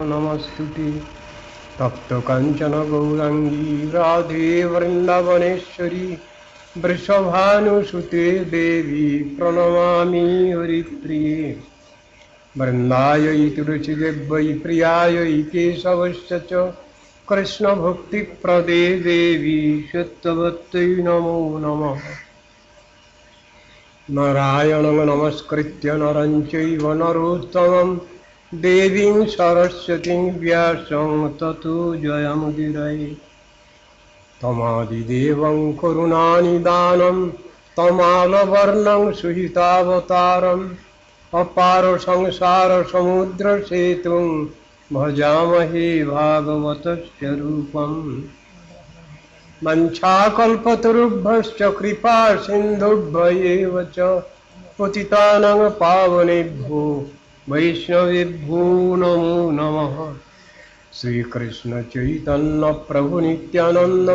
नमस्तुते तप्त कांचन गौरांगी राधे वृंदावनेश्वरी वृषभानुसुते देवी प्रणमामि हरिप्रिये वृंदायै तुलसीदेव्यै प्रियायै केशवश्च च कृष्णभक्तिप्रदे देवी सत्यवत्यै नमो नमः। नारायणं नमस्कृत्य नरं चैव नरोत्तमं देवीं सरस्वतीं व्यासं ततो जयमुदीरये। तमादिदेवं करुणानिदानं तमालवर्णं सुहितावतारम् अपार संसार समुद्र सेतुं भजामहे भागवतस्य रूपम्। वंशाकल्पतरुभ्यश्च कृपा सिन्धुभ्यैव च पतितानां पावनेभ्यो वैष्णवेभ्यो नमो नमः। श्रीकृष्ण चैतन्य प्रभु नित्यानंद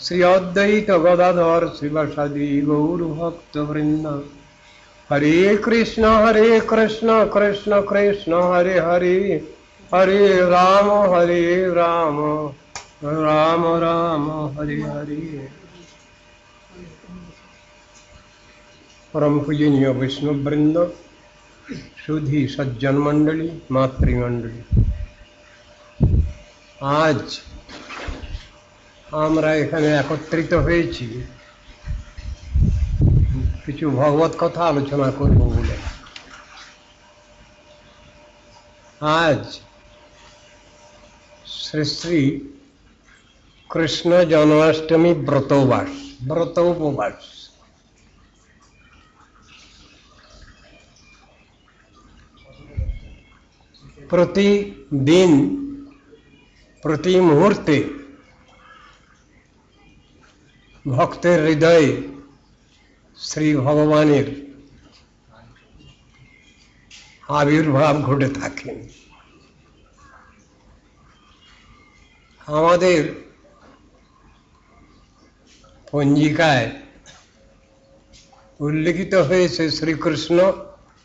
श्री अद्वैत गदाधर शिवसदि गौरभक्तवृंद। हरे कृष्ण कृष्ण कृष्ण हरे हरे, हरे राम राम राम हरे हरे। परम पूजनीय वैष्णव वृंद, सुधी सज्जन मंडली, मातृमंडली, आज আমরা এখানে একত্রিত হয়েছি কিছু ভগবত কথা আলোচনা করব বলে। আজ শ্রী শ্রী কৃষ্ণ জন্মাষ্টমী ব্রত উপবাস। প্রতিদিন প্রতি মুহূর্তে ভক্তের হৃদয়ে শ্রী ভগবানের আবির্ভাব ঘটে থাকে। আমাদের পঞ্জিকায় উল্লেখিত হয়েছে শ্রীকৃষ্ণ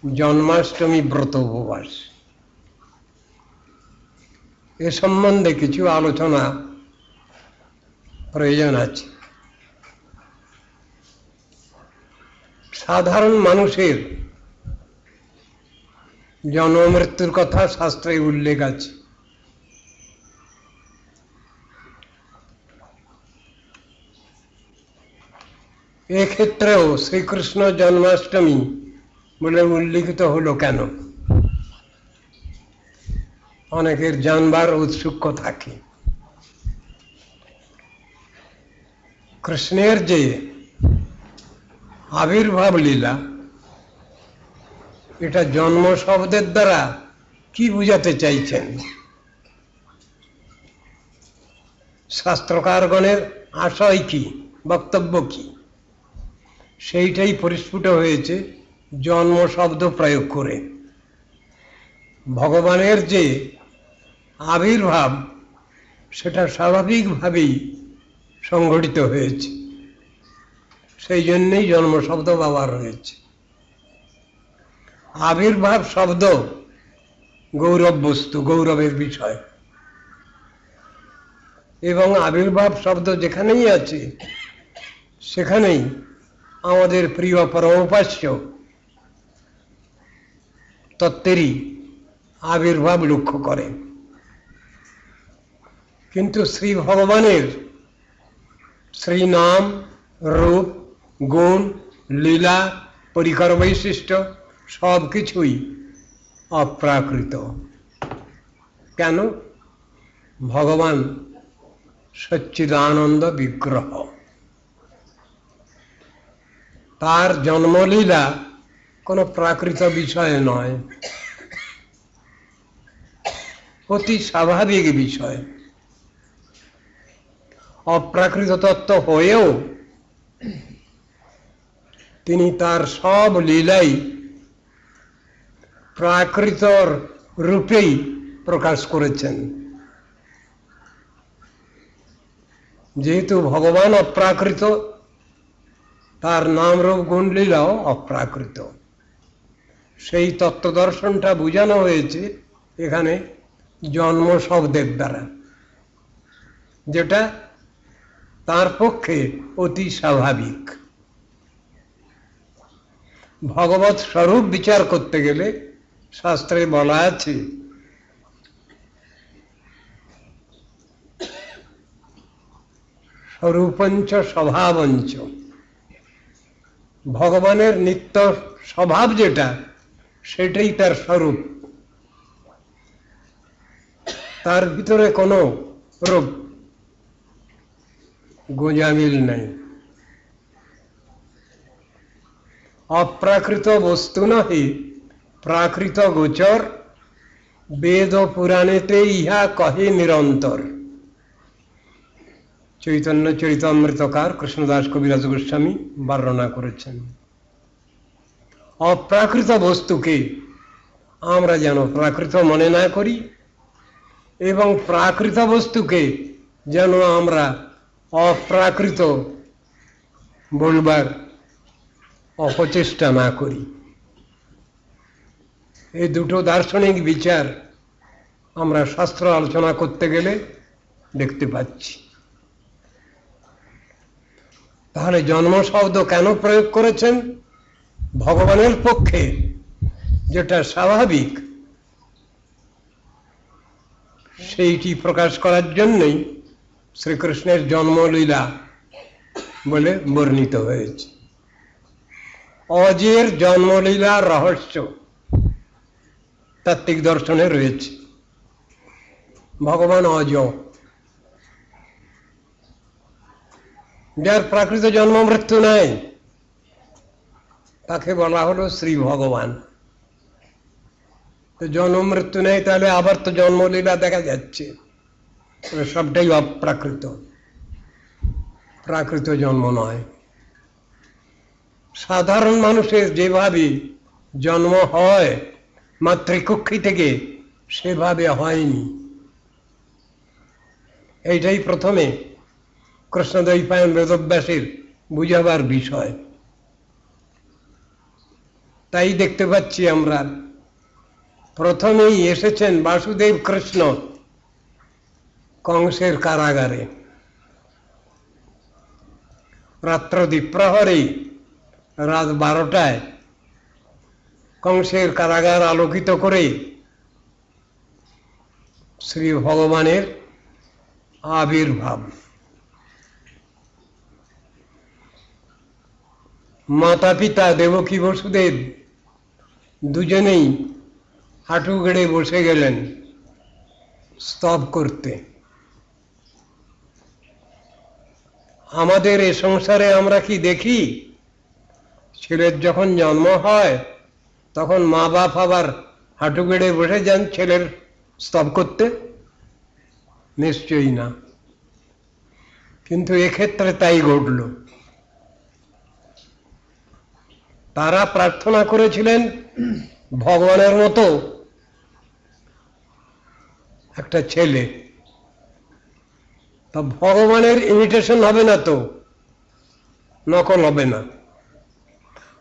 জন্মাষ্টমী ব্রত উপবাস। এ সম্বন্ধে কিছু আলোচনা প্রয়োজন আছে। সাধারণ মানুষের জন্ম মৃত্যুর কথা শাস্ত্রে উল্লেখ আছে। এক্ষেত্রেও শ্রীকৃষ্ণ জন্মাষ্টমী বলে উল্লিখিত হলো কেন? অনেকের জানবার উৎসুক থাকে। কৃষ্ণের যে আবির্ভাব লীলা, এটা জন্ম শব্দের দ্বারা কি বুঝাতে চাইছেন? শাস্ত্রকারগণের আশয় কি, বক্তব্য কি, সেইটাই পরিস্ফুট হয়েছে জন্ম শব্দ প্রয়োগ করে। ভগবানের যে আবির্ভাব সেটা স্বাভাবিকভাবেই সংঘটিত হয়েছে, সেই জন্যই জন্ম শব্দ ব্যবহার হয়েছে। আবির্ভাব শব্দ গৌরব বস্তু, গৌরবের বিষয়, এবং আবির্ভাব শব্দ যেখানেই আছে সেখানেই আমাদের প্রিয় পরমোপাস্য তত্ত্বেরই আবির্ভাব লক্ষ্য করে। কিন্তু শ্রী ভগবানের শ্রীনাম, রূপ, গুণ, লীলা, পরিকর বৈশিষ্ট্য সব কিছুই অপ্রাকৃত। কেন? ভগবান সচ্চিদানন্দ বিগ্রহ, তার জন্মলীলা কোনো প্রাকৃত বিষয় নয়, অতি স্বাভাবিক বিষয়। অপ্রাকৃত তত্ত্ব হয়েও তিনি তার সব লীলাই প্রাকৃত রূপেই প্রকাশ করেছেন। যেহেতু ভগবান অপ্রাকৃত, তার নাম রূপ গুণ লীলাও অপ্রাকৃত। সেই তত্ত্ব দর্শনটা বোঝানো হয়েছে এখানে জন্ম শব্দের দ্বারা, যেটা তার পক্ষে অতি স্বাভাবিক। ভগবৎ স্বরূপ বিচার করতে গেলে শাস্ত্রে বলা আছে স্বরূপঞ্চ স্বভাবঞ্চ, ভগবানের নিত্য স্বভাব যেটা সেটাই তার স্বরূপ, তার ভিতরে কোনো রূপ গোঁজামিল নেই। অপ্রাকৃত বস্তু নহি প্রাকৃত গোচর, বেদ ও পুরাণেতে ইহা কহে নিরন্তর। চৈতন্য চরিতামৃতকার কৃষ্ণদাস কবিরাজ গোস্বামী বর্ণনা করেছেন। অপ্রাকৃত বস্তুকে আমরা যেন প্রাকৃত মনে না করি, এবং প্রাকৃত বস্তুকে যেন আমরা অপ্রাকৃত বলবার অপচেষ্টা না করি। এই দুটো দার্শনিক বিচার আমরা শাস্ত্র আলোচনা করতে গেলে দেখতে পাচ্ছি। তাহলে জন্ম শব্দ কেন প্রয়োগ করেছেন? ভগবানের পক্ষে যেটা স্বাভাবিক সেইটি প্রকাশ করার জন্যই শ্রীকৃষ্ণের জন্মলীলা বলে বর্ণিত হয়েছে। অজের জন্মলীলার রহস্য তাত্ত্বিক দর্শনে রয়েছে। ভগবান অজ, যার প্রাকৃত জন্ম মৃত্যু নাই, তাকে বলা হলো শ্রী ভগবান। তো জন্ম মৃত্যু নেই, তাহলে আবার তো জন্মলীলা দেখা যাচ্ছে, সবটাই অপ্রাকৃত, প্রাকৃত জন্ম নয়। সাধারণ মানুষের যেভাবে জন্ম হয় মাতৃকক্ষী থেকে, সেভাবে হয়নি। এইটাই প্রথমে কৃষ্ণদ্বৈপায়ন বেদব্যাসের বুঝাবার বিষয়। তাই দেখতে পাচ্ছি আমরা প্রথমেই এসেছেন বাসুদেব কৃষ্ণ কংসের কারাগারে। রাত্র দ্বিপ্রহরে, রাত 12টায় কংসের কারাগার আলোকিত করে শ্রী ভগবানের আবির্ভাব। মাতা পিতা দেবকী বসুদেব দুজনেই হাঁটু গেড়ে বসে গেলেন স্তব করতে। আমাদের এ সংসারে আমরা কি দেখি? ছেলের যখন জন্ম হয় তখন মা বাপ আবার হাঁটু গেড়ে বসে যান ছেলের স্তব করতে? নিশ্চয়ই না। কিন্তু এক্ষেত্রে তাই ঘটল। তারা প্রার্থনা করেছিলেন ভগবানের মতো একটা ছেলে। তা ভগবানের ইমিটেশন হবে না তো, নকল হবে না,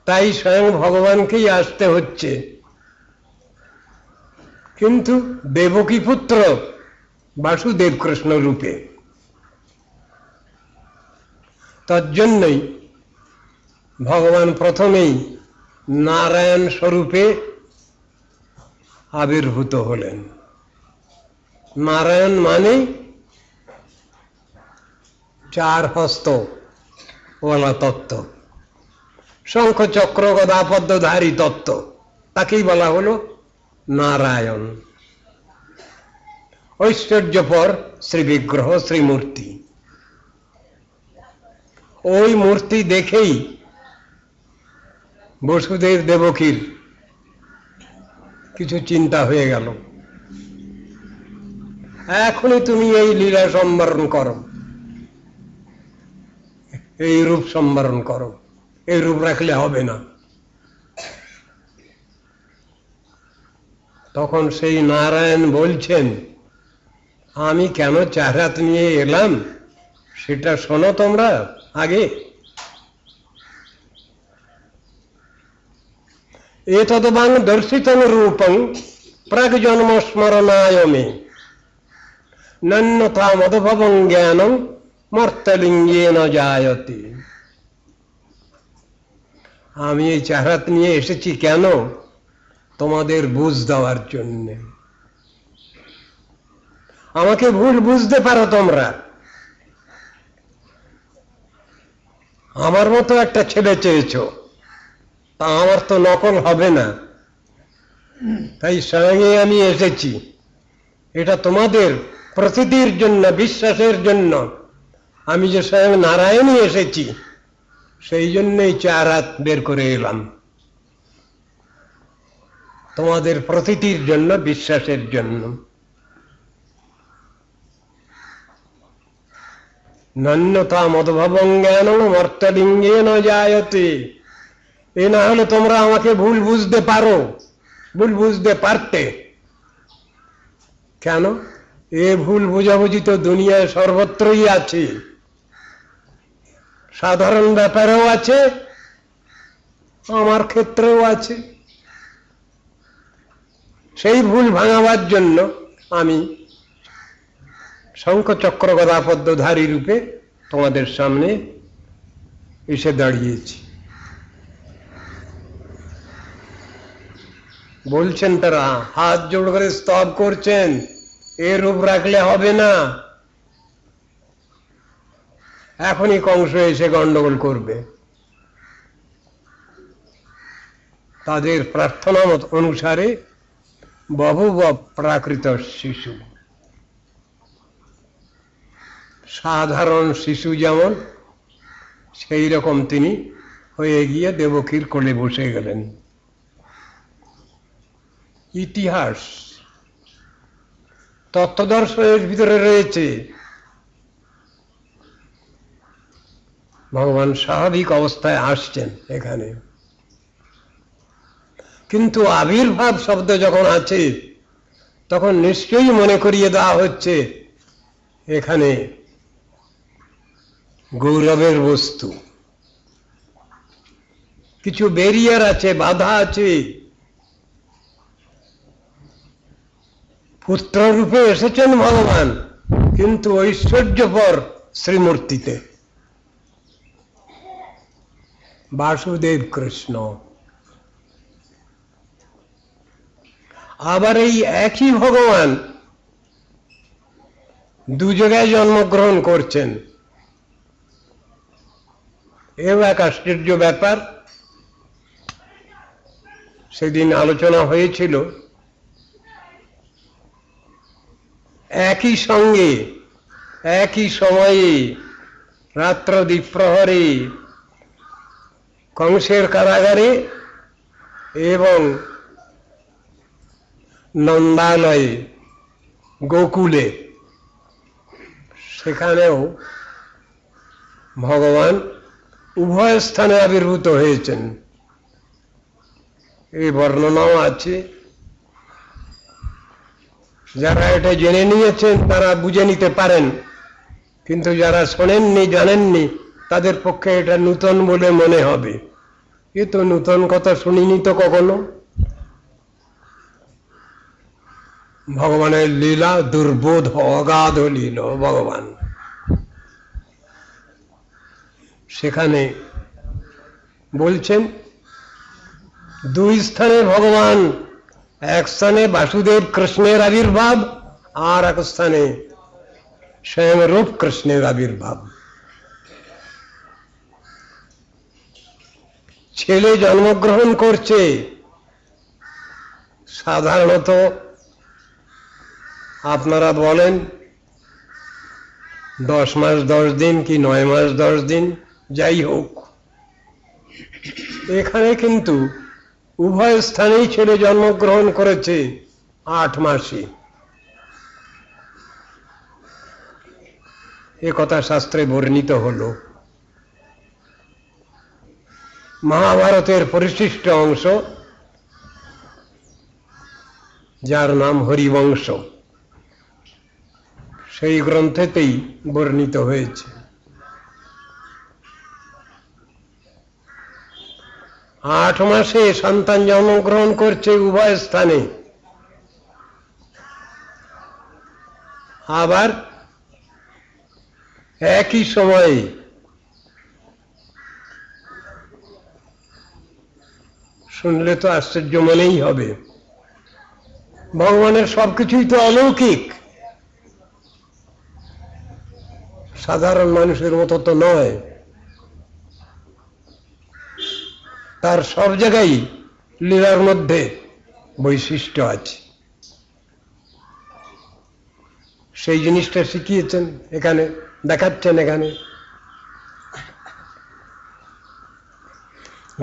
তাই স্বয়ং ভগবানকেই আসতে হচ্ছে। কিন্তু দেবকী পুত্র বাসুদেব কৃষ্ণ রূপে। তার জন্যই ভগবান প্রথমেই নারায়ণ স্বরূপে আবির্ভূত হলেন। নারায়ণ মানে চার হস্ত ওয়ালা তত্ত্ব, শঙ্খ চক্র গদা পদ্মধারী তত্ত্ব, তাকেই বলা হলো নারায়ণ। ঐশ্বর্যপর শ্রী বিগ্রহ, শ্রীমূর্তি। ওই মূর্তি দেখেই বসুদেব দেবকীর কিছু চিন্তা হয়ে গেল, এখনই তুমি এই লীলা সম্বরণ করো, এই রূপ সম্বরণ করো, এই রূপ রাখলে হবে না। তখন সেই নারায়ণ বলছেন, আমি কেন চারাত নিয়ে এলাম সেটা শোনো তোমরা আগে। এতদ্বাং দর্শিতং রূপং প্রাক জন্ম স্মরণায় মে। নন্যথা মধুভবং জ্ঞানং মর্তলিঙ্গেন জায়তে। আমি এই চারাত নিয়ে এসেছি কেন? তোমাদের বুঝ দেওয়ার জন্য। আমাকে ভুল বুঝতে পারো তোমরা। আমার মতো একটা ছেলে চেয়েছ, তা আমার তো নকল হবে না, তাই স্বয়ং আমি এসেছি। এটা তোমাদের প্রতীতির জন্য, বিশ্বাসের জন্য। আমি যে স্বয়ং নারায়ণই এসেছি, সেই জন্যই 4 হাত বের করে এলাম, তোমাদের প্রতীতির জন্য, বিশ্বাসের জন্য। নন্যতা মদভবং জ্ঞানং মর্তলিঙ্গেন জায়তে। এ না হলে তোমরা আমাকে ভুল বুঝতে পারো, ভুল বুঝতে পারতে। কেন? এ ভুল বুঝাবুঝি তো দুনিয়ায় সর্বত্রই আছে, সাধারণ ব্যাপারেও আছে, আমার ক্ষেত্রেও আছে। সেই ভুল ভাঙাবার জন্য আমি শঙ্খচক্র গদা পদ্মধারী রূপে তোমাদের সামনে এসে দাঁড়িয়েছি। বলছেন তারা, হাত জোড় করে স্তব করছেন, এ রূপ রাখলে হবে না, এখনই কংস এসে গন্ডগোল করবে। তাদের প্রার্থনা মত অনুসারে বহুব প্রাকৃত শিশু, সাধারণ শিশু যেমন, সেই রকম তিনি হয়ে গিয়ে দেবকীর কোলে বসে গেলেন। ইতিহাস তত্ত্বদর্শনের ভিতরে রয়েছে ভগবান স্বাভাবিক অবস্থায় আসছেন এখানে, কিন্তু আবির্ভাব শব্দ যখন আছে তখন নিশ্চয়ই মনে করিয়ে দেওয়া হচ্ছে এখানে গৌরবের বস্তু। কিছু ব্যারিয়ার আছে, বাধা আছে। পুত্ররূপে এসেছেন ভগবান, কিন্তু ঐশ্বর্যপর শ্রীমূর্তিতে। বাসুদেব কৃষ্ণ। আবার এই একই ভগবান দু জায়গায় জন্মগ্রহণ করছেন, এও এক আশ্চর্য ব্যাপার। সেদিন আলোচনা হয়েছিল, একই সঙ্গে একই সময়ে রাত্র দ্বিপ্রহরে কংসের কারাগারে এবং নন্দালয়ে, গোকুলে, সেখানেও ভগবান উভয় স্থানে আবির্ভূত হয়েছেন। এই বর্ণনাও আছে। যারা এটা জেনে নিয়েছেন তারা বুঝে নিতে পারেন, কিন্তু যারা শোনেননি, জানেননি, তাদের পক্ষে এটা নূতন বলে মনে হবে। এ তো নূতন কথা শুনিনি তো কখনো। ভগবানের লীলা দুর্বোধ, অগাধ লীল ভগবান। সেখানে বলছেন দুই স্থানে ভগবান, এক স্থানে বাসুদেব কৃষ্ণের আবির্ভাব, আর এক স্থানে স্বয়ং রূপ কৃষ্ণের আবির্ভাব। ছেলে জন্মগ্রহণ করছে, সাধারণত আপনারা বলেন 10 মাস 10 দিন কি 9 মাস 10 দিন, যাই হোক, এখানে কিন্তু উভয় স্থানেই ছেলে জন্মগ্রহণ করেছে 8 মাসে। এ কথা শাস্ত্রে বর্ণিত হল। মহাভারতের পরিশিষ্ট অংশ, যার নাম হরিবংশ, সেই গ্রন্থেতেই বর্ণিত হয়েছে। 8 মাসে সন্তান জন্মগ্রহণ করছে উভয় স্থানে, আবার একই সময়ে শুনলে তো আশ্চর্য মনেই হবে, ভগবানের সবকিছুই তো অলৌকিক, সাধারণ মানুষের মতো তো নয়, তার সব জায়গায় লীলার মধ্যে বৈশিষ্ট্য আছে। সেই জিনিসটা শিখিয়েছেন এখানে, দেখাচ্ছেন এখানে।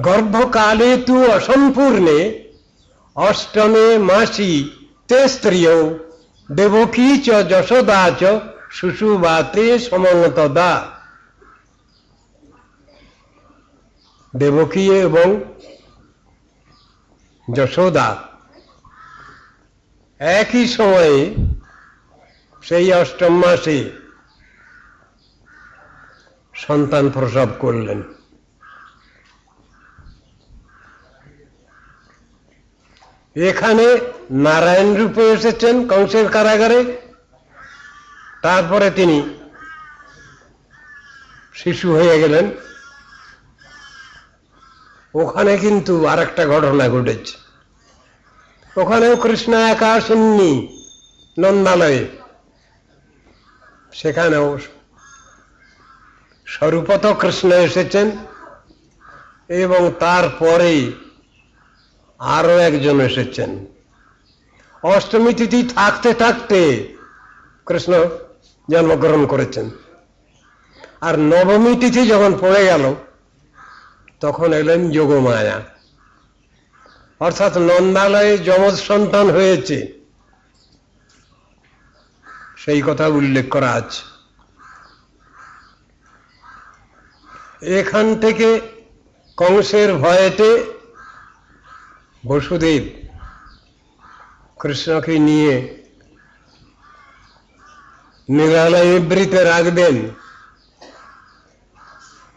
গর্ভকালে তু অসম্পূর্ণে অষ্টমে মাসি তে স্ত্রিয় দেবকী চ যশোদা চ শুশুবাতে সমন্তদা। দেবকী এবং যশোদা একই সময়ে সেই অষ্টম মাসে সন্তান প্রসব করলেন। এখানে নারায়ণ রূপে এসেছেন কংসের কারাগারে, তারপরে তিনি শিশু হয়ে গেলেন। ওখানে কিন্তু আরেকটা ঘটনা ঘটেছে, ওখানেও কৃষ্ণ একা আসেননি নন্দালয়ে, সেখানেও স্বরূপত কৃষ্ণ এসেছেন এবং তারপরে আরো একজন এসেছেন। অষ্টমী তিথি থাকতে থাকতে কৃষ্ণ জন্মগ্রহণ করেছেন, আর নবমী তিথি যখন পড়ে গেল তখন এলেন যোগমায়া, অর্থাৎ নন্দালয়ে যমজ সন্তান হয়েছে সেই কথা উল্লেখ করা আছে। এখান থেকে কংসের ভয়েতে বসুদেব কৃষ্ণকে নিয়ে নীলালয়বৃতে রাখবেন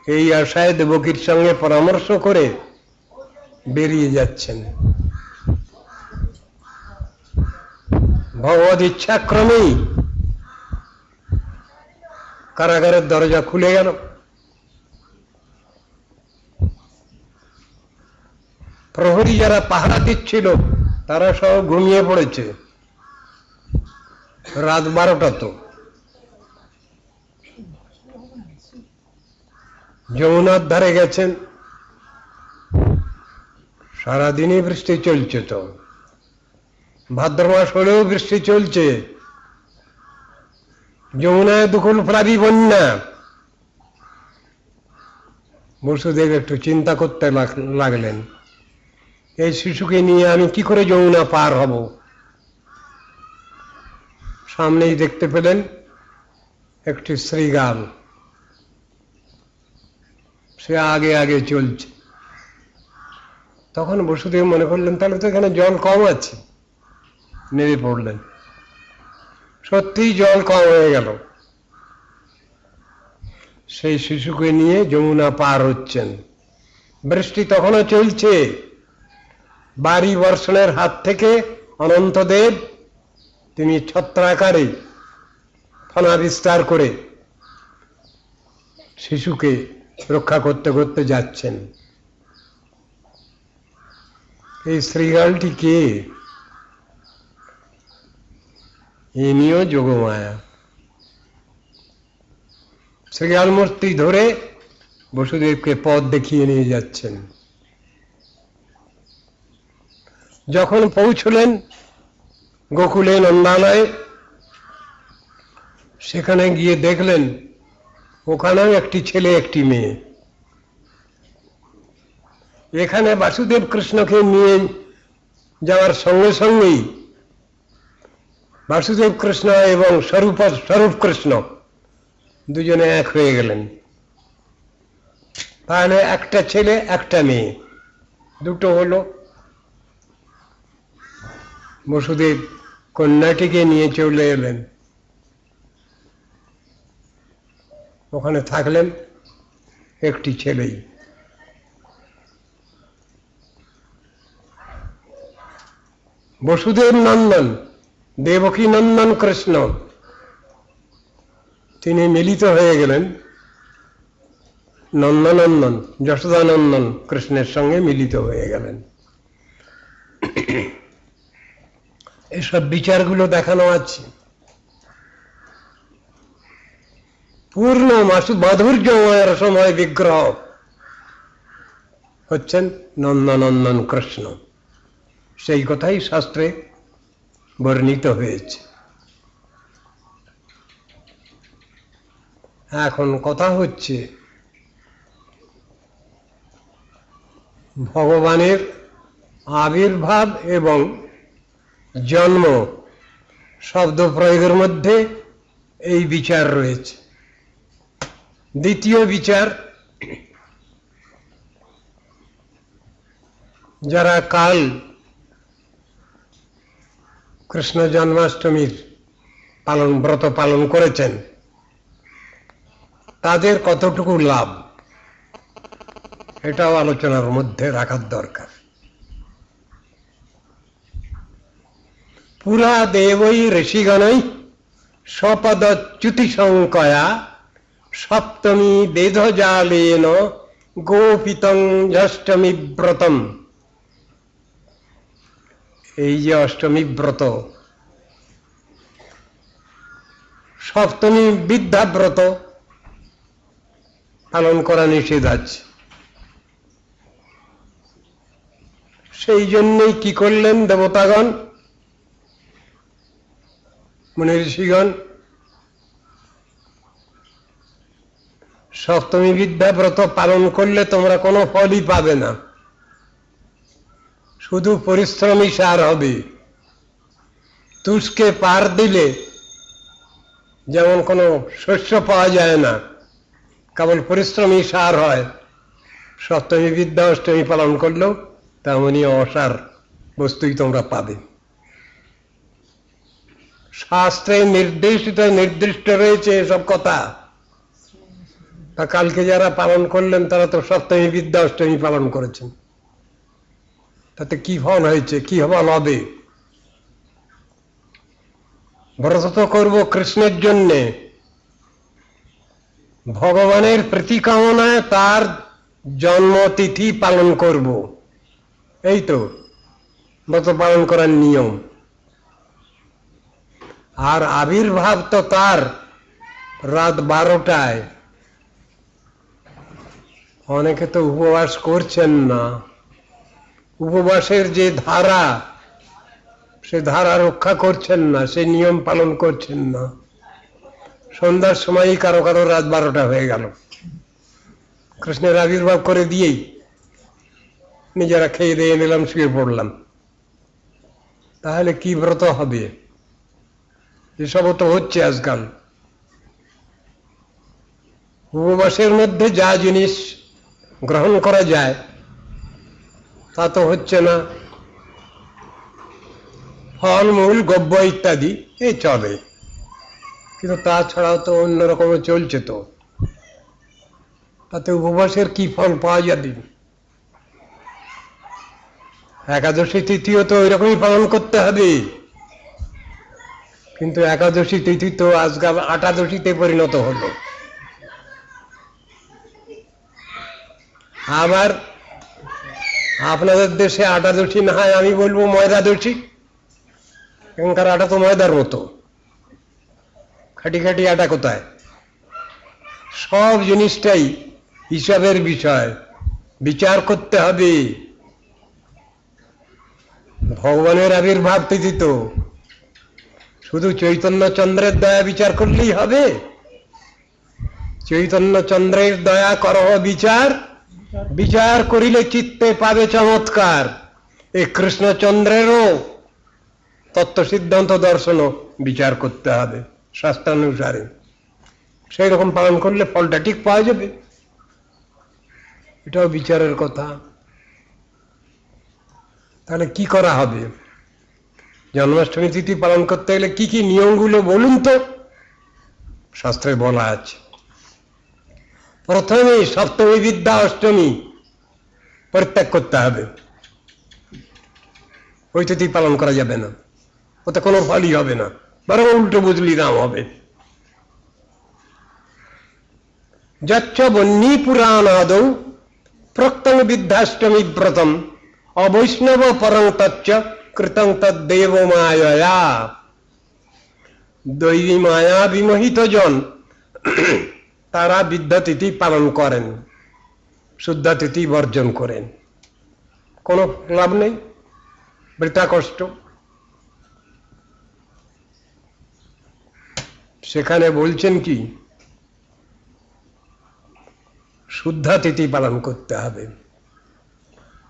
এই আশায় দেবকীর সঙ্গে পরামর্শ করে বেরিয়ে যাচ্ছেন। ভগবত ইচ্ছাক্রমেই কারাগারের দরজা খুলে গেল। প্রহরী যারা পাহারা দিচ্ছিল তারা সব ঘুমিয়ে পড়েছে, রাত 12টা। তো যমুনার ধারে গেছেন, সারাদিনই বৃষ্টি চলছে, তো ভাদ্র মাস হলেও বৃষ্টি চলছে, যমুনায় দুকুল প্লাবী বন্যা। বসুদেব একটু চিন্তা করতে লাগলেন, এই শিশুকে নিয়ে আমি কি করে যমুনা পার হব। সামনেই দেখতে পেলেন একটি শ্রীগাল, সে আগে আগে চলছে। তখন বসুদেব মনে করলেন তাহলে তো এখানে জল কম আছে, নেমে পড়লেন। সত্যিই জল কম হয়ে গেল, সেই শিশুকে নিয়ে যমুনা পার হচ্ছেন। বৃষ্টি তখনও চলছে। বাড়ি বর্ষণের হাত থেকে অনন্তদেব তিনি ছত্রাকারে ফনা বিস্তার করে শিশুকে রক্ষা করতে করতে যাচ্ছেন। এই শ্রীগালটি কে? ইনিও যোগমায়া। শ্রীগাল মূর্তি ধরে বসুদেবকে পথ দেখিয়ে নিয়ে যাচ্ছেন। যখন পৌঁছলেন গোকুলে নন্দালয়ে, সেখানে গিয়ে দেখলেন ওখানেও একটি ছেলে একটি মেয়ে। এখানে বাসুদেব কৃষ্ণকে নিয়ে যাওয়ার সঙ্গে সঙ্গেই বাসুদেব কৃষ্ণ এবং স্বরূপ কৃষ্ণ দুজনে এক হয়ে গেলেন। তাহলে একটা ছেলে একটা মেয়ে, দুটো হলো। বসুদেব কন্যাটিকে নিয়ে চলে এলেন, ওখানে থাকলেন একটি ছেলেই। বসুদেব নন্দন দেবকী নন্দন কৃষ্ণ তিনি মিলিত হয়ে গেলেন নন্দনন্দন যশোদানন্দন কৃষ্ণের সঙ্গে মিলিত হয়ে গেলেন। এসব বিচারগুলো দেখানো আছে। পূর্ণ মাধুর্যময় রসময় বিগ্রহ হচ্ছেন নন্দনন্দন কৃষ্ণ, সেই কথাই শাস্ত্রে বর্ণিত হয়েছে। এখন কথা হচ্ছে ভগবানের আবির্ভাব এবং জন্ম শব্দ প্রয়োগের মধ্যে এই বিচার রয়েছে। দ্বিতীয় বিচার, যারা কাল কৃষ্ণ জন্মাষ্টমীর ব্রত পালন করেছেন তাদের কতটুকু লাভ, এটাও আলোচনার মধ্যে রাখার দরকার। পুরা দেবৈ ঋষিগণৈ স্বপদচ্যুতি সংকয়া সপ্তমী বেদজালেন গোপিতং অষ্টমী ব্রতম। এই যে অষ্টমী ব্রত, সপ্তমী বিদ্যাব্রত পালন করা নিষেধ আছে। সেই জন্যই কি করলেন দেবতাগণ, মুনি ঋষিগণ? সপ্তমী বিদ্যাব্রত পালন করলে তোমরা কোনো ফলই পাবে না, শুধু পরিশ্রমই সার হবে। তুষকে পার দিলে যেমন কোনো শস্য পাওয়া যায় না, কেবল পরিশ্রমই সার হয়, সপ্তমী বিদ্যা অষ্টমী পালন করলেও তেমনই অসার বস্তুই তোমরা পাবে। শাস্ত্রে নির্দিষ্ট রয়েছে এসব কথা। তা কালকে যারা পালন করলেন তারা তো সপ্তমী বিদ্যা অষ্টমী পালন করেছেন, তাতে কি ফল হয়েছে, কি ফল হবে? ব্রত তো করবো কৃষ্ণের জন্যে, ভগবানের প্রীতিকামনায় তার জন্মতিথি পালন করব, এই তো ব্রত পালন করার নিয়ম। আর আবির্ভাব তো তার রাত 12টায়। অনেকে তো উপবাস করছেন না, উপবাসের যে ধারা সে ধারা রক্ষা করছেন না, সে নিয়ম পালন করছেন না। সন্ধ্যার সময়ই কারো কারো রাত 12টা হয়ে গেল, কৃষ্ণের আবির্ভাব করে দিয়েই নিজেরা খেয়ে দিয়ে নিলাম, শুয়ে পড়লাম। তাহলে কি ব্রত হবে? এসবও তো হচ্ছে আজকাল। উপবাসের মধ্যে যা জিনিস গ্রহণ করা যায় তা তো হচ্ছে না, ফলমূল গব্য ইত্যাদি এই চলে, কিন্তু তাছাড়াও তো অন্যরকম চলছে। তো তাতে উপবাসের কি ফল পাওয়া যাবে? একাদশী তিথিও তো ওই রকমই পালন করতে হবে, কিন্তু একাদশী তিথি তো আজকাল 88তে পরিণত হলো। আবার আপনাদের দেশে 88 না হয় আমি বলবো ময়দাদশী, এখানকার আটা তো ময়দার মতো, খাটি খাটি আটা কোথায়? সব জিনিসটাই হিসাবের বিষয়, বিচার করতে হবে। ভগবানের আবির্ভাব তিথি তো শুধু চৈতন্য চন্দ্রের দয়া বিচার করলেই হবে? চৈতন্য চন্দ্রের দয়া করহ বিচার, বিচার করিলে চিত্তে পাবে চমৎকার। এই কৃষ্ণচন্দ্রেরও তত্ত্ব সিদ্ধান্ত দর্শন বিচার করতে হবে শাস্ত্রানুসারে, সেই রকম পালন করলে ফলটা ঠিক পাওয়া যাবে। এটাও বিচারের কথা। তাহলে কি করা হবে? জন্মাষ্টমী তিথি পালন করতে গেলে কি কি নিয়মগুলো বলুন তো? শাস্ত্রে বলা আছে, প্রথমেই সপ্তমী বিদ্যা অষ্টমী পরিত্যাগ করতে হবে, ওই তিথি পালন করা যাবে না, ওতে কোনো ফলই হবে না, বরং উল্টো বুঝলি নাম হবে। যচ্চ বন্যী পুরাণাদৌ প্রক্তং বিদ্ধাষ্টমী ব্রতম অবৈষ্ণব পরং তচ্চ কৃতং তদ্দেব মায়া। দৈবী মায়া বিমোহিত জন তারা বিদ্যা তিথি পালন করেন, শুদ্ধ তিথি বর্জন করেন, কোনো লাভ নেই, বৃথা কষ্ট। সেখানে বলছেন কি, শুদ্ধ তিথি পালন করতে হবে।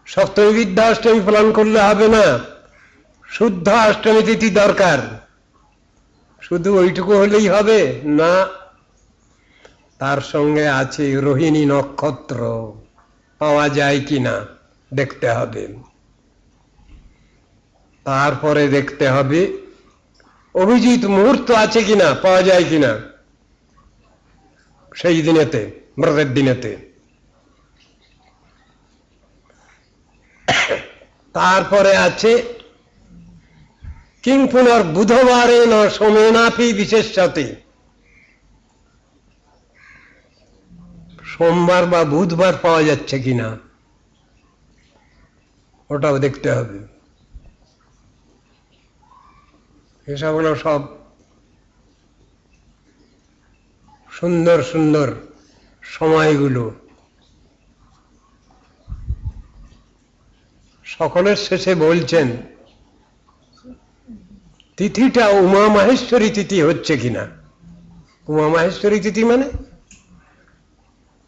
সপ্তমী বিদ্যা অষ্টমী পালন করলে হবে না, শুদ্ধ অষ্টমী তিথি দরকার। শুধু ওইটুকু হলেই হবে না, তার সঙ্গে আছে রোহিণী নক্ষত্র পাওয়া যায় কিনা দেখতে হবে। তারপরে দেখতে হবে অভিজিৎ মুহূর্ত আছে কিনা, পাওয়া যায় কিনা সেই দিনেতে, ব্রতের দিনেতে। তারপরে আছে কিং পুনর বুধবারে ন সোমেনাপি বিশেষতে, সোমবার বা বুধবার পাওয়া যাচ্ছে কিনা ওটাও দেখতে হবে। এসব হলো সব সুন্দর সুন্দর সময়গুলো। সকলের শেষে বলছেন তিথিটা উমা মাহেশ্বরী তিথি হচ্ছে কিনা। উমা মাহেশ্বরী তিথি মানে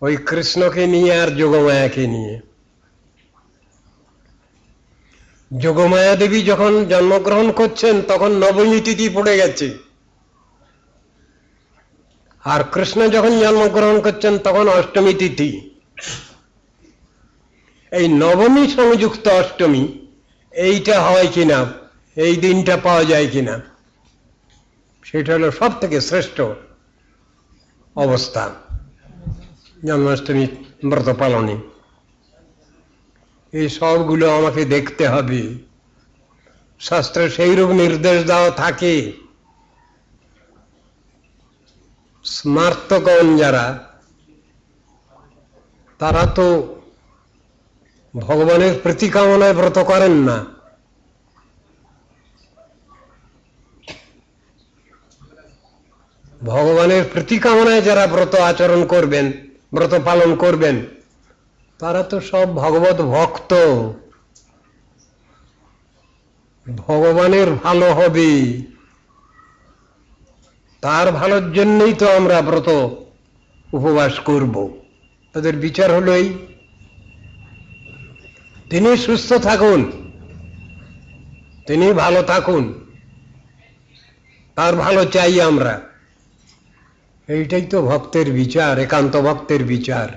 ওই কৃষ্ণকে নিয়ে আর যোগমায়াকে নিয়ে। যোগমায়া দেবী যখন জন্মগ্রহণ করছেন তখন নবমী তিথি পড়ে গেছে, আর কৃষ্ণ যখন জন্মগ্রহণ করছেন তখন অষ্টমী তিথি। এই নবমী সংযুক্ত অষ্টমী এইটা হয় কিনা, এই দিনটা পাওয়া যায় কিনা, সেটা হলো সব থেকে শ্রেষ্ঠ অবস্থা জন্মাষ্টমী ব্রত পালনে। এই সবগুলো আমাকে দেখতে হবে। শাস্ত্রে সেইরূপ নির্দেশ দেওয়া থাকে। স্মার্তগণ যারা, তারা তো ভগবানের প্রীতি কামনায় ব্রত করেন না, ভগবানের প্রীতি কামনায় যারা ব্রত আচরণ করবেন, ব্রত পালন করবেন, তারা তো সব ভগবত ভক্ত। ভগবানের ভালো হবে, তার ভালোর জন্যই তো আমরা ব্রত উপবাস করব। তাদের বিচার হলো এই, তিনি সুস্থ থাকুন, তিনি ভালো থাকুন, তার ভালো চাই আমরা। এইটাই তো ভক্তের বিচার, একান্ত ভক্তের বিচার।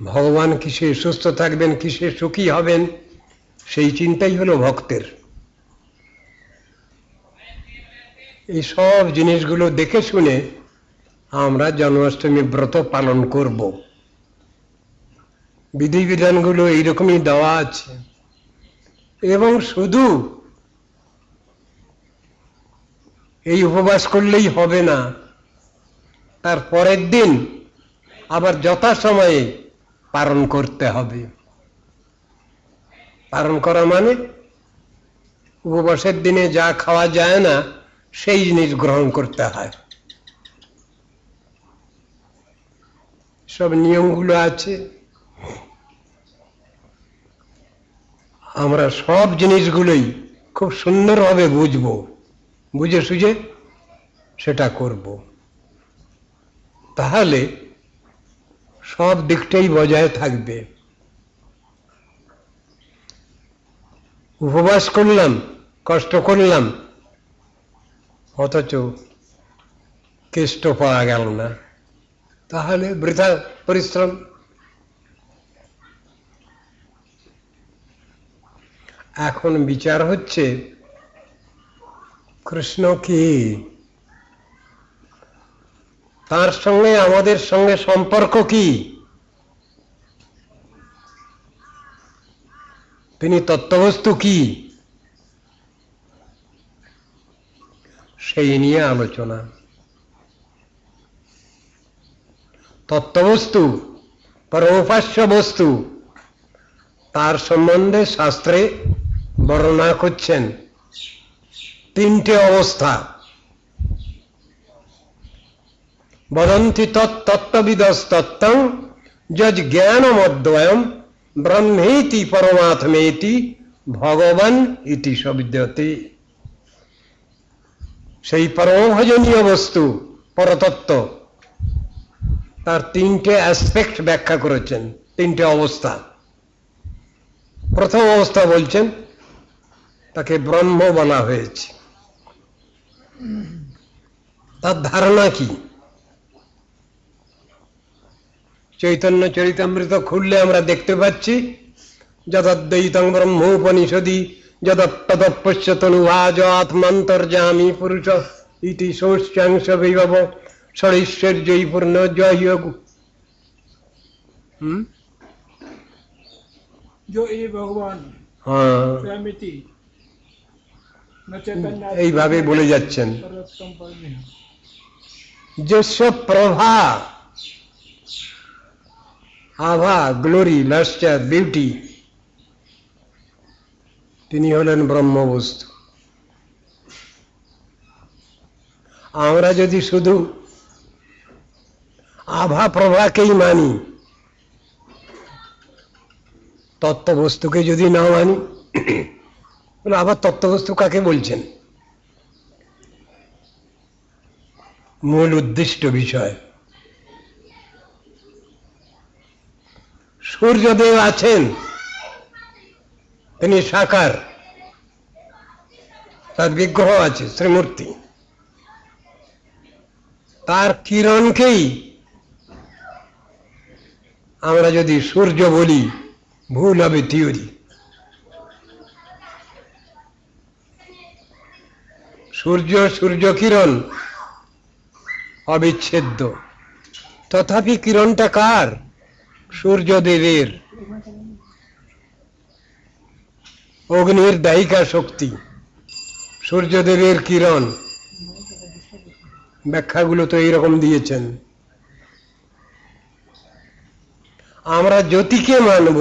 ভগবান কিসে সুস্থ থাকবেন, কিসে সুখী হবেন, সেই চিন্তাই হলো ভক্তের। এই সব জিনিসগুলো দেখে শুনে আমরা জন্মাষ্টমী ব্রত পালন করব। বিধিবিধানগুলো এইরকমই দেওয়া আছে। এবং শুধু এই উপবাস করলেই হবে না, তার পরের দিন আবার যথাসময়ে পালন করতে হবে। পালন করা মানে উপবাসের দিনে যা খাওয়া যায় না সেই জিনিস গ্রহণ করতে হয়। সব নিয়মগুলো আছে। আমরা সব জিনিসগুলোই খুব সুন্দরভাবে বুঝবো, বুঝে সুঝে সেটা করব। তাহলে সব দিকটাই বজায় থাকবে। উপবাস করলাম, কষ্ট করলাম, অথচ কেষ্ট পাওয়া গেল না, তাহলে বৃথা পরিশ্রম। এখন বিচার হচ্ছে কৃষ্ণ কি, তার সঙ্গে আমাদের সঙ্গে সম্পর্ক কি, তিনি তত্ত্ববস্তু কি, সেই নিয়ে আলোচনা। তত্ত্ববস্তু, পরোপাস্য বস্তু, তার সম্বন্ধে শাস্ত্রে বর্ণনা করছেন তিনটে অবস্থা। বদন্তি তত্ত্ববিদস্তত্ত্বং যজ্ জ্ঞানমদ্বয়ম ব্রহ্মেতি পরমাত্মেতি ভগবান ইতি স বিদ্যতে। সেই পরমভজনীয় বস্তু পরতত্ত্ব, তার তিনটে অ্যাসপেক্ট ব্যাখ্যা করেছেন, তিনটে অবস্থা। প্রথম অবস্থা বলছেন তাকে ব্রহ্ম বলা হয়েছে। তার ধারণা কি? চৈতন্য চরিতামৃত খুললে আমরা দেখতে পাচ্ছি যদদ্বৈতং ব্রহ্মোপনিষদি যদত্তদপশ্যতনুভাজ আত্মান্তর্যামী পুরুষ ইতি সোষ্যাংশ বিভব ষড়ৈশ্বর্যই পূর্ণ জয়। जो ये भगवान स्वयमिति न चैतन्य এইভাবে বলে যাচ্ছেন। सर्वोत्तम परमेह যস্য প্রভা আভা গ্লোরি লাস্টার বিউটি, তিনি হলেন ব্রহ্মবস্তু। আমরা যদি শুধু আভা প্রভাকেই মানি, তত্ত্ববস্তুকে যদি না মানি, আবার তত্ত্ববস্তু কাকে বলছেন? মূল উদ্দিষ্ট বিষয় সূর্যদেব আছেন, তিনি সাকার, তার বিগ্রহ আছে, শ্রীমূর্তি। তার কিরণকেই আমরা যদি সূর্য বলি, ভুল হবে থিওরি। সূর্য কিরণ অবিচ্ছেদ্য, তথাপি কিরণটা কার? সূর্যদেবের। অগ্নির দায়িকা শক্তি সূর্যদেবের কিরণ। ব্যাখ্যাগুলো তো এইরকম দিয়েছেন। আমরা জ্যোতিকে মানব,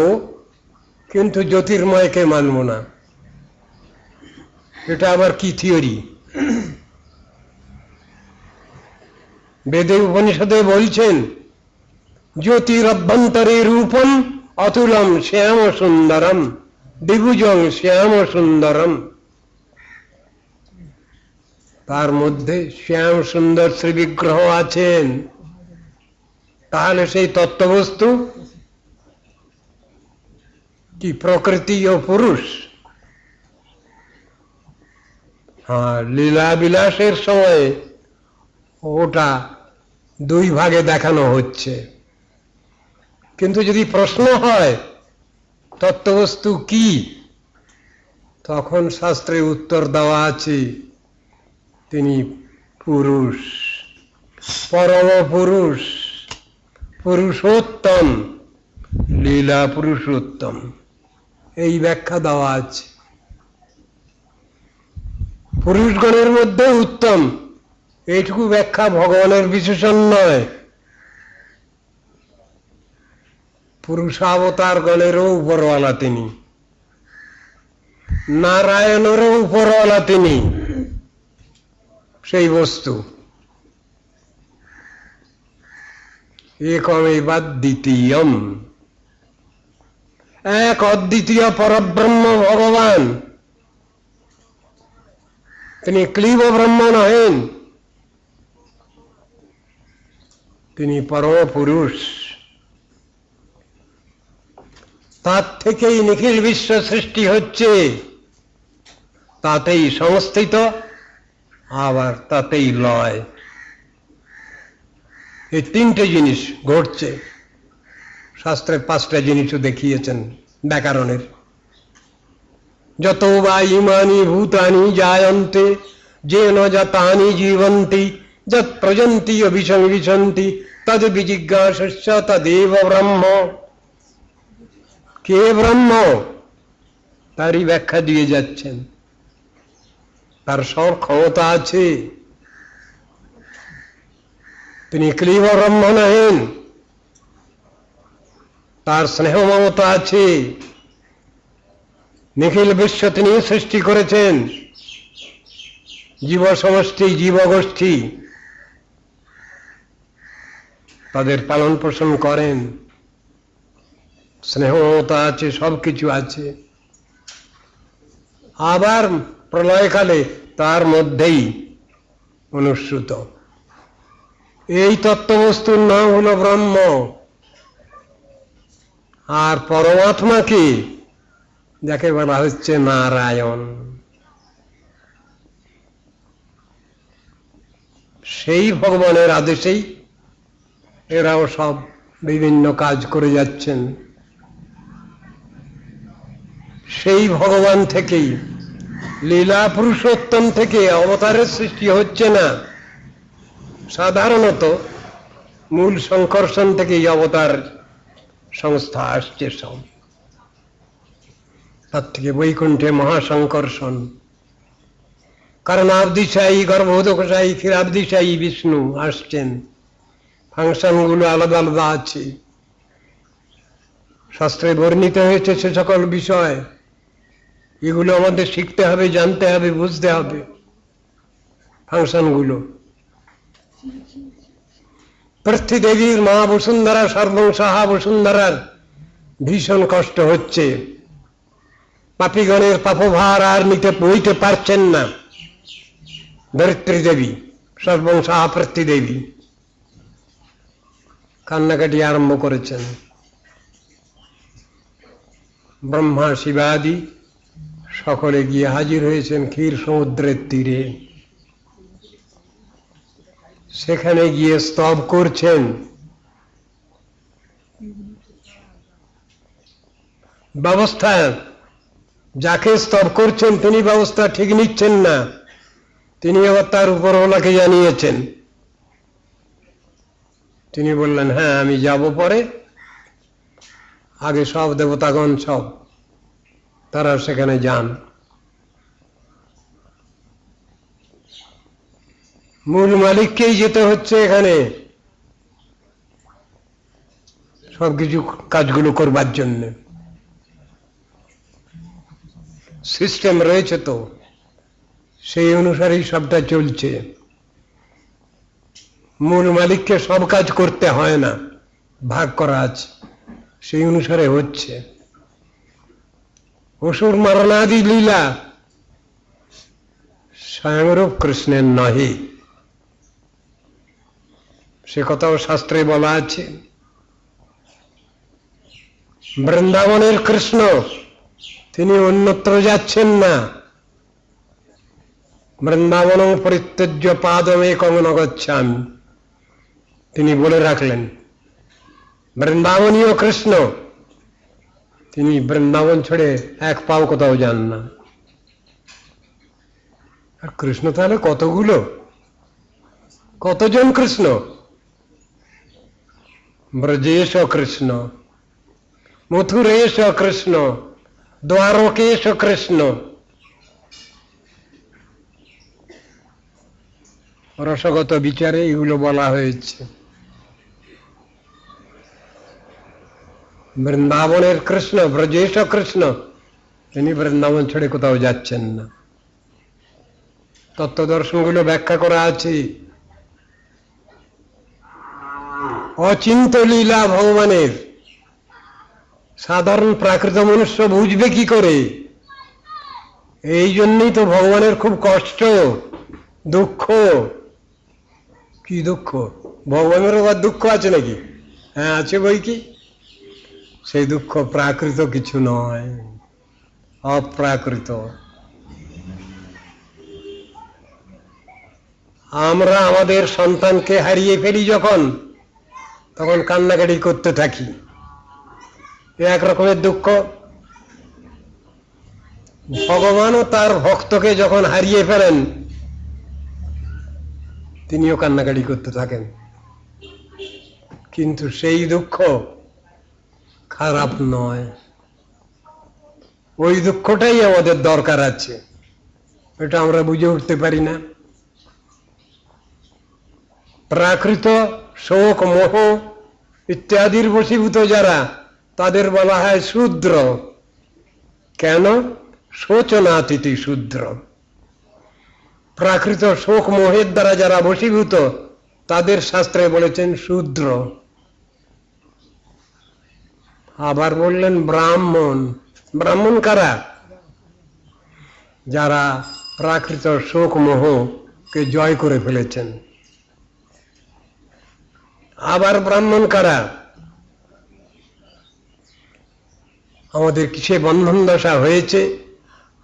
কিন্তু জ্যোতির্ময়কে মানব না। এটা আবার কি থিওরি? বেদে উপনিষদে বলছেন জ্যোতির অভ্যন্তরে রূপম অতুলম শ্যাম সুন্দরম দ্বিভুজং শ্যাম সুন্দরম। তার মধ্যে শ্যাম সুন্দর শ্রী বিগ্রহ আছেন। তাহলে সেই তত্ত্ববস্তু কি প্রকৃতি ও পুরুষ? হ্যাঁ, লীলা বিলাসের সময় ওটা দুই ভাগে দেখানো হচ্ছে। কিন্তু যদি প্রশ্ন হয় তত্ত্ববস্তু কি, তখন শাস্ত্রে উত্তর দেওয়া আছে তিনি পুরুষ, পরম পুরুষ, পুরুষোত্তম, লীলা পুরুষোত্তম। এই ব্যাখ্যা দেওয়া আছে। পুরুষগণের মধ্যে উত্তম, এইটুকু ব্যাখ্যা ভগবানের বিশেষণ নয়। পুরুষাবতার গণেরও উপরওয়ালা তিনি, নারায়ণেরও উপরওয়ালা তিনি, সেই বস্তু। একমেবাদ্বিতীয়ম, এক অদ্বিতীয় পরব্রহ্ম ভগবান। তিনি ক্লীব ব্রহ্ম নহেন, তিনি পরম পুরুষ। তার থেকেই নিখিল বিশ্ব সৃষ্টি হচ্ছে, তাতেই সংস্থিত, আবার তাতেই লয়। এই তিনটে জিনিস ঘটছে। শাস্ত্রে পাঁচটা জিনিসও দেখিয়েছেন ব্যাকরণের। যত বা ইমানি ভূতানি জায়ন্তে যেন জাতানি জীবন্তি যৎ প্রজন্তি অভিসংবিশন্তি তদ বিজিজ্ঞাসস্য তদেব ব্রহ্ম। কে ব্রহ্ম? তারই ব্যাখ্যা দিয়ে যাচ্ছেন। তার সব ক্ষমতা আছে। তিনি ক্লীব ব্রহ্ম নহেন, তার স্নেহ মমতা আছে। নিখিল বিশ্ব তিনি সৃষ্টি করেছেন, জীব সমষ্টি, জীবগোষ্ঠী, তাদের পালন পোষণ করেন, স্নেহ মমতা আছে, সবকিছু আছে। আবার প্রলয়কালে তার মধ্যেই অনুস্যুত। এই তত্ত্ববস্তুর নাম হলো ব্রহ্ম। আর পরমাত্মাকে যাকে বলা হচ্ছে নারায়ণ, সেই ভগবানের আদেশেই এরাও সব বিভিন্ন কাজ করে যাচ্ছেন। সেই ভগবান থেকেই, লীলা পুরুষোত্তম থেকে অবতারের সৃষ্টি হচ্ছে না। সাধারণত মূল সংকর্ষণ থেকেই অবতার সংস্থা আসছে সব। তার থেকে বৈকুণ্ঠে মহাসংকর্ষণ, কারণ আবদিশায়ী, গর্ভোদকশায়ী, ক্ষীরাবদিশায়ী বিষ্ণু আসছেন। ফাংশনগুলো আলাদা আলাদা আছে, শাস্ত্রে বর্ণিত হয়েছে সে সকল বিষয়। এগুলো আমাদের শিখতে হবে, জানতে হবে, বুঝতে হবে ফাংশনগুলো। পৃথ্বীদেবীর মা বসুন্ধরা, সর্বংসাহা বসুন্ধরার ভীষণ কষ্ট হচ্ছে। পাপীগণের পাপভার আর বইতে পারছেন না। ধরিত্রী দেবী, সর্বংসাহা পৃথ্বীদেবী কান্নাকাটি আরম্ভ করেছেন। ব্রহ্মা শিবাদি সকলে গিয়ে হাজির হয়েছেন ক্ষীর সমুদ্রের তীরে। সেখানে গিয়ে স্তব করছেন। ব্যবস্থা, যাকে স্তব করছেন তিনি ব্যবস্থা ঠিক নিচ্ছেন না। তিনি আবার তার উপরওয়ালাকে জানিয়েছেন। তিনি বললেন, হ্যাঁ আমি যাব পরে, আগে সব দেবতাগণ সব তারা সেখানে যান। মূল মালিককেই যেতে হচ্ছে এখানে সবকিছু কাজগুলো করবার জন্য। সিস্টেম রয়েছে তো, সেই অনুসারেই সবটা চলছে। মূল মালিককে সব কাজ করতে হয় না, ভাগ করা আছে, সেই অনুসারে হচ্ছে। অসুর মারণাদি লীলা স্বয়ংরূপ কৃষ্ণের নহে, সে কথাও শাস্ত্রে বলা আছে। বৃন্দাবনের কৃষ্ণ তিনি অন্যত্র যাচ্ছেন না। বৃন্দাবন পরিত্যজ্য পাদমেকং ন গচ্ছামি, তিনি বলে রাখলেন। বৃন্দাবনীয় কৃষ্ণ তিনি বৃন্দাবন ছেড়ে এক পাও কোথাও যান না। আর কৃষ্ণ তাহলে কতগুলো, কতজন কৃষ্ণ? ব্রজেশ কৃষ্ণ, মথুরেশ কৃষ্ণ, দ্বারকেশ কৃষ্ণ। রসগত বিচারে এগুলো বলা হয়েছে। বৃন্দাবনের কৃষ্ণ, ব্রজেশ কৃষ্ণ, তিনি বৃন্দাবন ছেড়ে কোথাও যাচ্ছেন না। তত্ত্ব দর্শনগুলো ব্যাখ্যা করা আছে। অচিন্ত লীলা ভগবানের সাধারণ প্রাকৃত মনুষ্য বুঝবে কি করে? এই জন্যই তো ভগবানের খুব কষ্ট, দুঃখ। কি দুঃখ? ভগবানের আবার দুঃখ আছে নাকি? হ্যাঁ আছে বই কি। সেই দুঃখ প্রাকৃত কিছু নয়, অপ্রাকৃত। আমরা আমাদের সন্তানকে হারিয়ে ফেলি যখন, তখন কান্নাকাটি করতে থাকি, এক রকমের দুঃখ। ভগবানও তার ভক্তকে যখন হারিয়ে ফেলেন, তিনিও কান্নাকাটি করতে থাকেন। কিন্তু সেই দুঃখ খারাপ নয়, ওই দুঃখটাই আমাদের দরকার আছে। এটা আমরা বুঝে উঠতে পারি না। প্রাকৃত শোক, মোহ ইত্যাদির বশীভূত যারা, তাদের বলা হয় শূদ্র। কেন? শোচনাতীতি শূদ্র। প্রাকৃত শোক মোহের দ্বারা যারা বশীভূত তাদের শাস্ত্রে বলেছেন শূদ্র। আবার বললেন ব্রাহ্মণ। ব্রাহ্মণ কারা? যারা প্রাকৃত শোক মোহকে জয় করে ফেলেছেন। আবার ব্রাহ্মণ কারা? আমাদের কিসে বন্ধন দশা হয়েছে,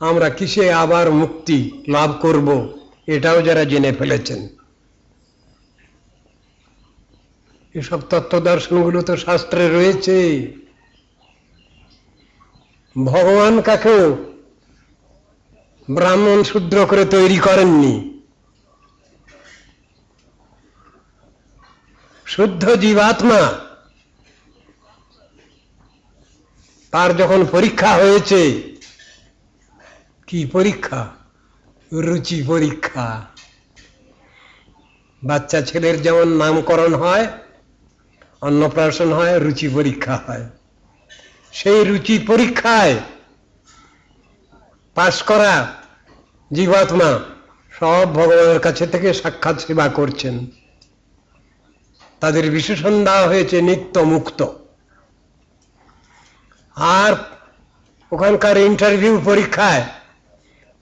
আমরা কিসে আবার মুক্তি লাভ করব, এটাও যারা জেনে ফেলেছেন। এসব তত্ত্ব দর্শনগুলো তো শাস্ত্রে রয়েছে। ভগবান কাকেও ব্রাহ্মণ শূদ্র করে তৈরি করেননি। শুদ্ধ জীবাত্মা, তার যখন পরীক্ষা হয়েছে, কি পরীক্ষা? রুচি পরীক্ষা। বাচ্চা ছেলের যেমন নামকরণ হয়, অন্নপ্রাশন হয়, রুচি পরীক্ষা হয়। সেই রুচি পরীক্ষায় পাশ করা জীবাত্মা সব ভগবানের কাছে থেকে সাক্ষাৎ সেবা করছেন। তাদের বিশেষণ দেওয়া হয়েছে নিত্য মুক্ত। আর ওখানকার ইন্টারভিউ পরীক্ষায়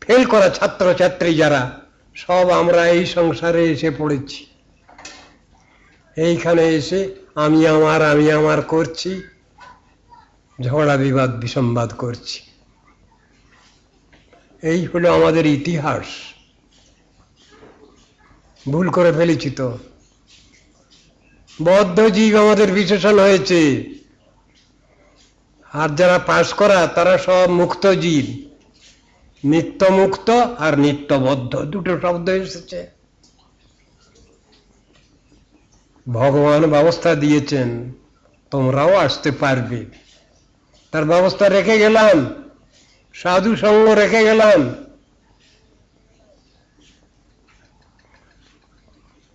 ফেল করা ছাত্রছাত্রী যারা, সব আমরা এই সংসারে এসে পড়েছি। এইখানে এসে আমি আমার করছি, ঝগড়া বিবাদ বিসম্বাদ করছি। এই হলো আমাদের ইতিহাস। ভুল করে ফেলেছি তো। বদ্ধ জীব আমাদের বিশেষণ হয়েছে, আর যারা পাশ করা তারা সব মুক্ত জীব। নিত্য মুক্ত আর নিত্যবদ্ধ দুটো শব্দ এসেছে। ভগবান ব্যবস্থা দিয়েছেন, তোমরাও আসতে পারবে, তার ব্যবস্থা রেখে গেলাম, সাধু সঙ্গ রেখে গেলাম।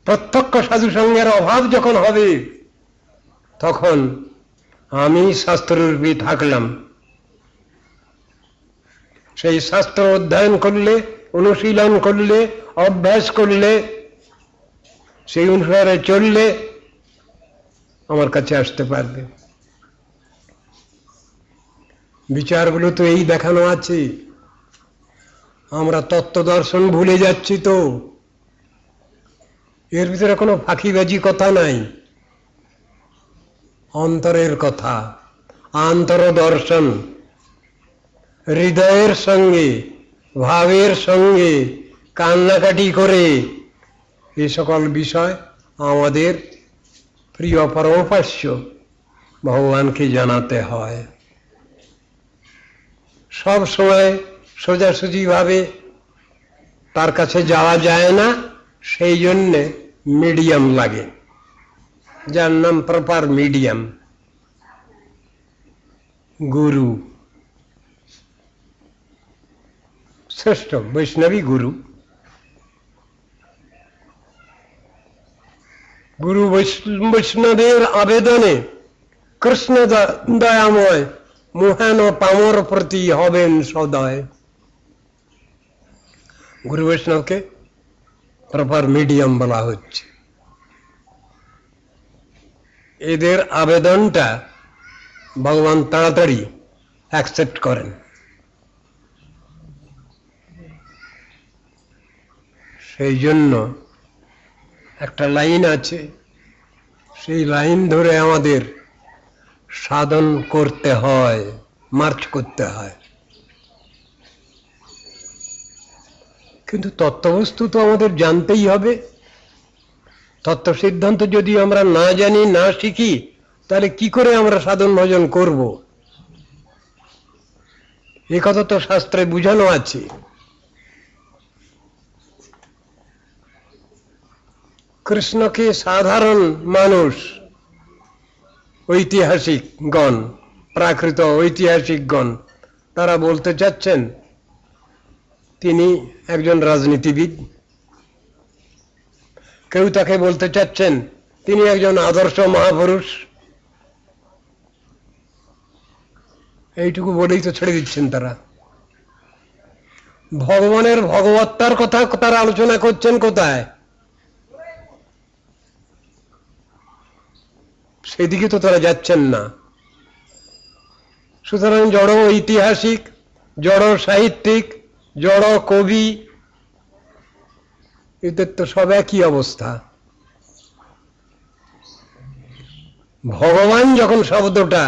প্রত্যক্ষ সাধু সঙ্গের অভাব যখন হবে, তখন আমি শাস্ত্ররূপী থাকলাম। সেই শাস্ত্র অধ্যয়ন করলে, অনুশীলন করলে, অভ্যাস করলে, সেই অনুসারে চললে আমার কাছে আসতে পারবে। বিচারগুলো তো এই দেখানো আছে। আমরা তত্ত্ব দর্শন ভুলে যাচ্ছি তো। এর ভিতরে কোনো ফাঁকিবাজি কথা নাই, অন্তরের কথা, আন্তর দর্শন। হৃদয়ের সঙ্গে, ভাবের সঙ্গে কান্নাকাটি করে এ সকল বিষয় আমাদের প্রিয় পরমোপাস্য ভগবানকে জানাতে হয়। সব সময় সোজাসুজি ভাবে তার কাছে যাওয়া যায় না, সেই জন্যে মিডিয়াম লাগে, যার নাম প্রপার মিডিয়াম, গুরু। শ্রেষ্ঠ বৈষ্ণবী গুরু। গুরু বৈষ্ণবের আবেদনে কৃষ্ণ দয়াময় মোহেন পামর প্রতি হবেন সদয়। গুরু বৈষ্ণবকে প্রপার মিডিয়াম বলা হচ্ছে। এদের আবেদনটা ভগবান তাড়াতাড়ি অ্যাকসেপ্ট করেন। সেই জন্য একটা লাইন আছে, সেই লাইন ধরে আমাদের সাধন করতে হয়, মার্চ করতে হয়। কিন্তু তত্ত্ববস্তু তো আমাদের জানতেই হবে। তত্ত্ব সিদ্ধান্ত যদি আমরা না জানি, না শিখি, তাহলে কি করে আমরা সাধন ভজন করব? এ কথা তো শাস্ত্রে বুঝানো আছে। কৃষ্ণকে সাধারণ মানুষ, ঐতিহাসিকগণ, প্রাকৃত ঐতিহাসিকগণ, তারা বলতে চাচ্ছেন তিনি একজন রাজনীতিবিদ। কেউ তাকে বলতে চাচ্ছেন তিনি একজন আদর্শ মহাপুরুষ। এইটুকু বলেই তো ছেড়ে দিচ্ছেন তারা। ভগবানের ভগবত্তার কথা তারা আলোচনা করছেন কোথায়? সেদিকে তো তারা যাচ্ছেন না। সুতরাং জড় ঐতিহাসিক, জড় সাহিত্যিক, জড় কবি, এদের তো সব একই অবস্থা। ভগবান যখন শব্দটা,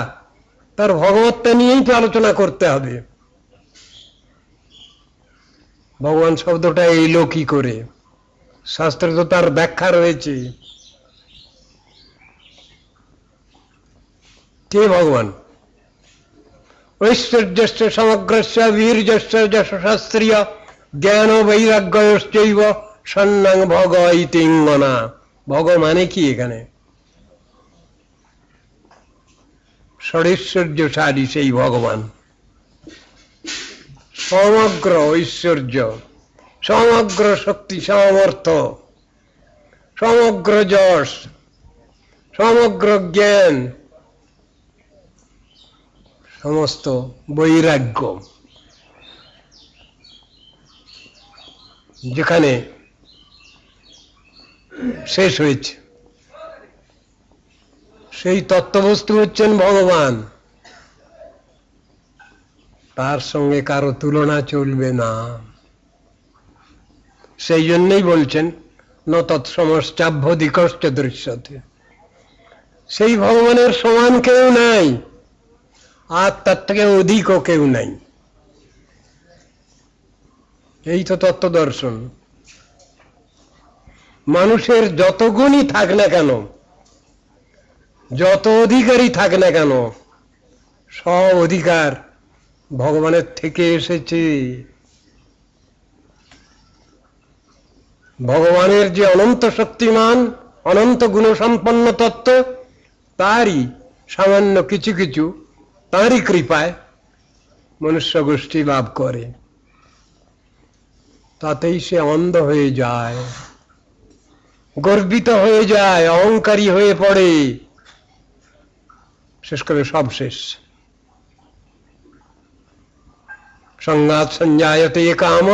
তার ভগবত্তা নিয়েই তো আলোচনা করতে হবে। ভগবান শব্দটা এলো কি করে? শাস্ত্রে তো তার ব্যাখ্যা রয়েছে। কে ভগবান? ঐশ্বর্যস্য সমগ্রস্য বীর্যস্য যশশাস্ত্রীয় জ্ঞান বৈরাগ্যশ্চৈব সন্ন্যাং ভগ ইতিঙ্গনা। ভগ মানে কি এখানে? ষড়ৈশ্বর্যশালী সেই ভগবান, সমগ্র ঐশ্বর্য, সমগ্র শক্তি সামর্থ্য, সমগ্র যশ, সমগ্র জ্ঞান, সমস্ত বৈরাগ্য, যেখানে শেষ হয়েছে, সেই তত্ত্ববস্তু হচ্ছেন ভগবান। তার সঙ্গে কারো তুলনা চলবে না। সেই জন্যই বলছেন ন তৎসমশ্চাভ্যধিকশ্চ দৃশ্যতে। সেই ভগবানের সমান কেউ নাই, আর তার থেকে অধিকও কেউ নাই। এই তো তত্ত্ব দর্শন। মানুষের যত গুণই থাক না কেন, যত অধিকারী থাক না কেন, সব অধিকার ভগবানের থেকে এসেছে। ভগবানের যে অনন্ত শক্তিমান, অনন্ত গুণসম্পন্ন তত্ত্ব, তারই সামান্য কিছু কিছু তাঁরই কৃপায় মনুষ্য গোষ্ঠী লাভ করে। তাতেই সে অন্ধ হয়ে যায়, গর্বিত হয়ে যায়, অহংকারী হয়ে পড়ে, শেষ করে সব শেষ। সঙ্গাৎ সঞ্জায়তে কাম,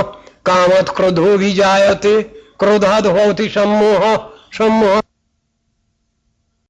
কামাৎ ক্রোধোভিজায়তে, ক্রোধাৎ ভবতি সম্মোহ, সম্মোহ